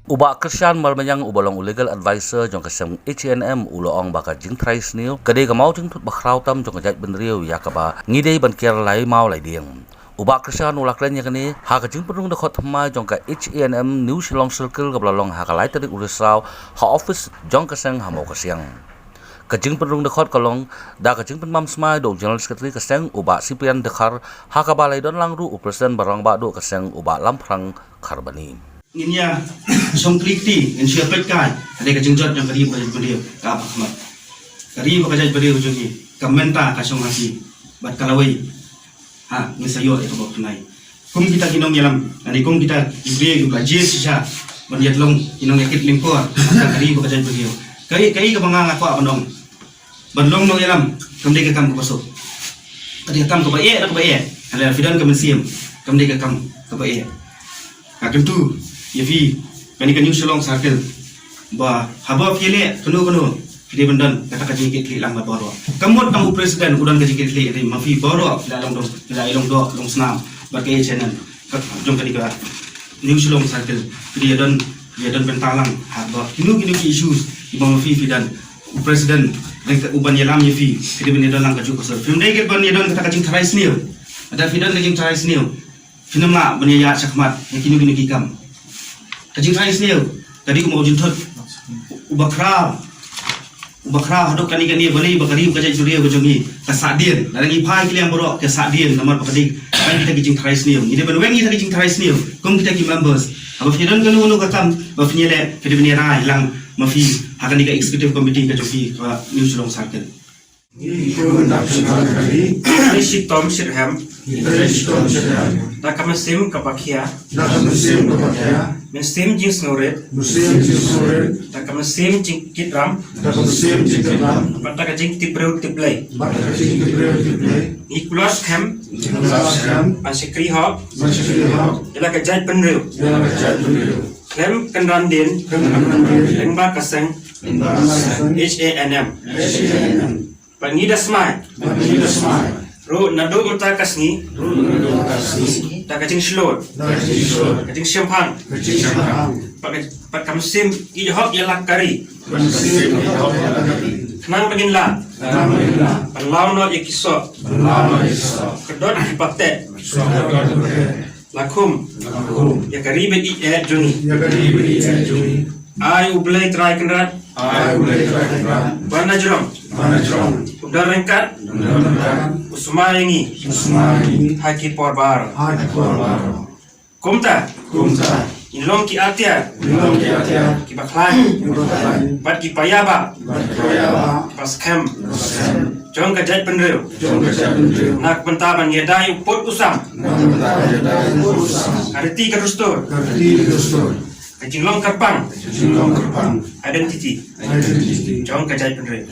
Bah Kyrshan Marbaniang ubolong legal advisor jong Seng HANM uloong baka Jingtharai Sniew kadai ka mawjynthut bah khraw tam jong Jaidbynriew ya kaba ngidei ban kiar laimaw laidieng. Bah Kyrshan ulaklen yakni ha ka jingpynrung dkhot thymmai jong ka HANM New Shillong Circle ka blalong ha ka tarik Risaw ha ophis jong ka Seng HANM Mawkasiang. Ka jingpynrung dkhot kalong da ka jingpynsmai do general secretary ka Seng Bah Cyprian Dkhar ha ka ba iadon langru presiden rangbah do ka Seng Bah Lamphrang Kharbani. Inya songkliti in siya petkai ada ka Pynjot yang kari ba Jaidbynriew ka Ahmad kari ba Jaidbynriew jogi kamenta ka song hasi bat kalawai ha ni sayo itu ba tunai kum kita kinong yalam ani kum kita ibre ka je sisa ban yatlong kinong yakit limpor kari ba Jaidbynriew kari ka banga ko abanong banlong no yalam kam de ka kam ko so kadi kam ko ba e ala fidan kam siam kam de ka kam ko ba e ka tentu Yavi, HANM New Shillong Circle, bah haba file, kanu, file bandan kata kaji kekli lang baru. Kamut tamu presiden udan kaji kekli, ini mafi baru, file ilong do, long senam, berkaya channel, jom kali ka New Shillong Circle, file iadon bentalang, haba, kinu issues, ibu mafi fidan, presiden, uban yalam yavi, file iadon lang kaju kusel. Film dek ban iadon kata Jingtharai Sniew, ada fidan Jingtharai Sniew, film lah baniaya sakmat, yang kinu kikam. Jingtharai Sniew, tadi ko mawjynthut, ubah khraw, hadok kani bali bakari ka Jaidbynriew ko jongi kasadien, dalangi pai kiliang borok kasadien namar pakadik, kan kita ki Jingtharai Sniew, ide benwengi kita ki Jingtharai Sniew, kum kita ki members, aba fidan kanu kakam, ba finyele fide beniara hilang mafi hakan ka executive committee ka jongi ka New Shillong Circle. Tom Sirham, Takamassim Kapakia, Messim Jingsnoret, Takamassim Jingkitram, Pataka Jingtpynrung Tiplay, Nicholas Ham, Asikri Hop, Ilaka Jaidbynriew, Klem Kanrandin, Mawkasiang, HANM. Pynjot ro nado utakasni takajing slot kajing champagne pakamsim ihok yalak kari nang paginla law no yakiso kedot patet lakum yakari be joni ai ublai try kenrat bana jrom udah rengkat usmaingi haki porbar kumta inlong ki atia ki baklan bat ki payaba pas kem jong ka Jaidbynriew nak bentaban yadai upot usam arti ka rustor Jinglong Kerpang identity jong ka Jaidbynriew